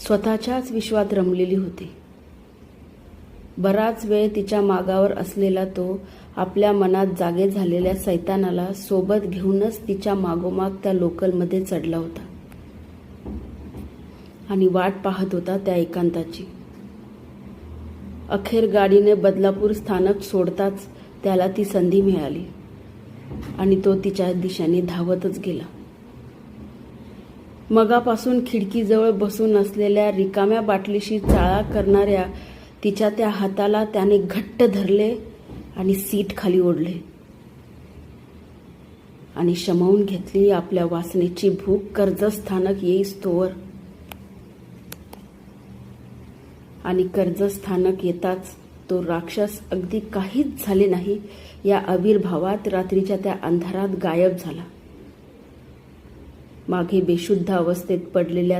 स्वतःच्याच विश्वात रमलेली होती. बराच वेळ तिच्या मागावर असलेला तो आपल्या मनात जागे झालेल्या सैतानाला सोबत घेऊनच तिच्या मागोमाग त्या लोकलमध्ये चढला होता आणि वाट पाहत होता त्या एकांताची. अखेर गाडीने बदलापूर स्थानक सोडताच त्याला ती संधी मिळाली आणि तो तिच्या दिशेने धावतच गेला. मगापासून खिडकीजवळ बसून असलेल्या रिकाम्या बाटलीशी चाळा करणाऱ्या तिच्या त्या हाताला त्याने घट्ट धरले आणि सीट खाली ओढले आणि शमवून घेतली आपल्या वासनेची भूक कर्जत स्थानक येईस्तोवर. आणि कर्जत स्थानक येताच तो राक्षस अगदी काहीच झाले नाही या आविर्भावात रात्रीच्या त्या अंधारात गायब झाला. मागे बेशुद्ध अवस्थेत पडलेल्या